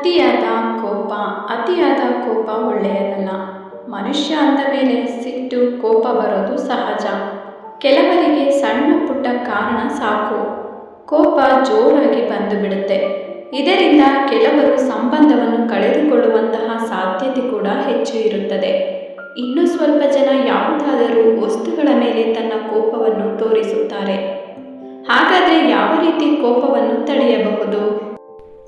ಅತಿಯಾದ ಕೋಪ ಅತಿಯಾದ ಕೋಪ ಒಳ್ಳೆಯದಲ್ಲ. ಮನುಷ್ಯ ಅಂದ ಮೇಲೆ ಸಿಟ್ಟು ಕೋಪ ಬರೋದು ಸಹಜ. ಕೆಲವರಿಗೆ ಸಣ್ಣ ಪುಟ್ಟ ಕಾರಣ ಸಾಕು ಕೋಪ ಜೋರಾಗಿ ಬಂದು ಬಿಡುತ್ತೆ. ಇದರಿಂದ ಕೆಲವರು ಸಂಬಂಧವನ್ನು ಕಳೆದುಕೊಳ್ಳುವಂತಹ ಸಾಧ್ಯತೆ ಕೂಡ ಹೆಚ್ಚು ಇರುತ್ತದೆ. ಇನ್ನು ಸ್ವಲ್ಪ ಜನ ಯಾವುದಾದರೂ ವಸ್ತುಗಳ ಮೇಲೆ ತನ್ನ ಕೋಪವನ್ನು ತೋರಿಸುತ್ತಾರೆ. ಹಾಗಾದರೆ ಯಾವ ರೀತಿ ಕೋಪವನ್ನು ತಡೆಯಬಹುದು?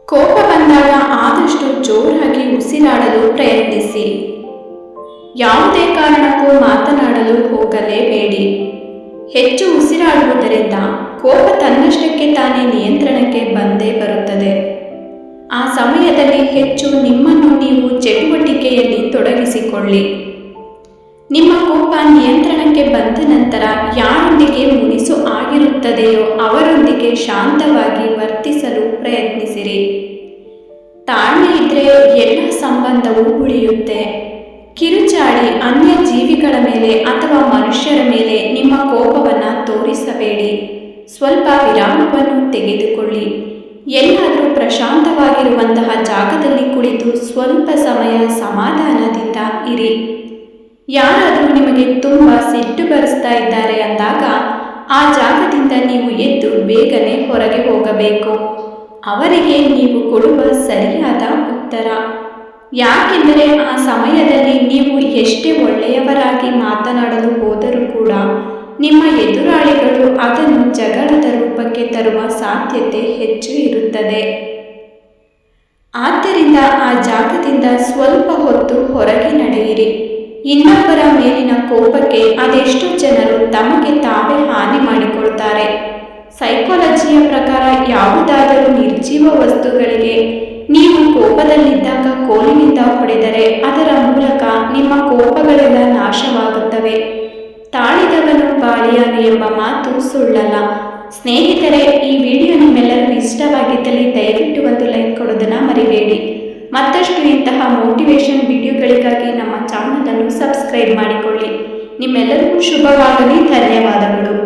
ಕೋಪ ಬಂದಾಗ ಆದಷ್ಟು ಜೋರಾಗಿ ಉಸಿರಾಡಲು ಪ್ರಯತ್ನಿಸಿ. ಯಾವುದೇ ಕಾರಣಕ್ಕೂ ಮಾತನಾಡಲು ಹೋಗಲೇಬೇಡಿ. ಹೆಚ್ಚು ಉಸಿರಾಡುವುದರಿಂದ ಕೋಪ ತನ್ನಷ್ಟಕ್ಕೆ ತಾನೇ ನಿಯಂತ್ರಣಕ್ಕೆ ಬಂದೇ ಬರುತ್ತದೆ. ಆ ಸಮಯದಲ್ಲಿ ಹೆಚ್ಚು ನಿಮ್ಮನ್ನು ನೀವು ಚಟುವಟಿಕೆಯಲ್ಲಿ ತೊಡಗಿಸಿಕೊಳ್ಳಿ. ನಿಮ್ಮ ಕೋಪ ನಿಯಂತ್ರಣಕ್ಕೆ ಬಂದ ನಂತರ ಯಾರೊಂದಿಗೆ ಮುನಿಸು ಆಗಿರುತ್ತದೆಯೋ ಅವರೊಂದಿಗೆ ಶಾಂತವಾಗಿ ವರ್ತಿಸಲು ಪ್ರಯತ್ನಿಸಿರಿ. ತಾಳ್ಮೆ ಇದ್ರೆ ಎಲ್ಲ ಸಂಬಂಧವೂ ಉಳಿಯುತ್ತೆ. ಕಿರುಚಾಡಿ ಅನ್ಯ ಜೀವಿಗಳ ಮೇಲೆ ಅಥವಾ ಮನುಷ್ಯರ ಮೇಲೆ ನಿಮ್ಮ ಕೋಪವನ್ನು ತೋರಿಸಬೇಡಿ. ಸ್ವಲ್ಪ ವಿರಾಮವನ್ನು ತೆಗೆದುಕೊಳ್ಳಿ. ಎಲ್ಲಾದರೂ ಪ್ರಶಾಂತವಾಗಿರುವಂತಹ ಜಾಗದಲ್ಲಿ ಕುಳಿತು ಸ್ವಲ್ಪ ಸಮಯ ಸಮಾಧಾನದಿಂದ ಇರಿ. ಯಾರಾದರೂ ನಿಮಗೆ ತುಂಬ ಸಿಟ್ಟು ಬರಿಸ್ತಾ ಇದ್ದಾರೆ ಅಂದಾಗ ಆ ಜಾಗದಿಂದ ನೀವು ಎದ್ದು ಬೇಗನೆ ಹೊರಗೆ ಹೋಗಬೇಕು. ಅವರಿಗೆ ನೀವು ಕೊಡುವ ಸರಿಯಾದ ಉತ್ತರ. ಯಾಕೆಂದರೆ ಆ ಸಮಯದಲ್ಲಿ ನೀವು ಎಷ್ಟೇ ಒಳ್ಳೆಯವರಾಗಿ ಮಾತನಾಡಲು ಹೋದರೂ ಕೂಡ ನಿಮ್ಮ ಎದುರಾಳಿಗಳು ಅದನ್ನು ಜಗಳದ ರೂಪಕ್ಕೆ ತರುವ ಸಾಧ್ಯತೆ ಹೆಚ್ಚು ಇರುತ್ತದೆ. ಆದ್ದರಿಂದ ಆ ಜಾಗದಿಂದ ಸ್ವಲ್ಪ ಹೊತ್ತು ಹೊರಗೆ ನಡೆಯಿರಿ. ಇನ್ನೊಬ್ಬರ ಮೇಲಿನ ಕೋಪಕ್ಕೆ ಅದೆಷ್ಟು ಜನರು ತಮಗೆ ತಾವೇ ಹಾನಿ ಮಾಡಿಕೊಳ್ತಾರೆ. ಸೈಕಾಲಜಿಯ ಪ್ರಕಾರ ಯಾವುದಾದರೂ ನಿರ್ಜೀವ ವಸ್ತುಗಳಿಗೆ ನೀವು ಕೋಪದಲ್ಲಿದ್ದಾಗ ಕೋಲಿನಿಂದ ಹೊಡೆದರೆ ಅದರ ಮೂಲಕ ನಿಮ್ಮ ಕೋಪಗಳೆಲ್ಲ ನಾಶವಾಗುತ್ತವೆ. ತಾಳಿದವನು ಬಾಳಿಯಾನು ಎಂಬ ಮಾತು ಸುಳ್ಳಲ್ಲ. ಸ್ನೇಹಿತರೆ, ಈ ವಿಡಿಯೋ ನಿಮ್ಮೆಲ್ಲರಿಗೂ ಇಷ್ಟವಾಗಿದ್ದಲ್ಲಿ ದಯವಿಟ್ಟು ಒಂದು ಲೈಕ್ ಕೊಡೋದನ್ನು ಮರಿಬೇಡಿ. ಮತ್ತಷ್ಟು ಇಂತಹ ಮೋಟಿವೇಶನ್ ವಿಡಿಯೋಗಳಿಗಾಗಿ ನಮ್ಮ ಚಾನಲನ್ನು ಸಬ್ಸ್ಕ್ರೈಬ್ ಮಾಡಿಕೊಳ್ಳಿ. ನಿಮ್ಮೆಲ್ಲರಿಗೂ ಶುಭವಾಗಲಿ. ಧನ್ಯವಾದಗಳು.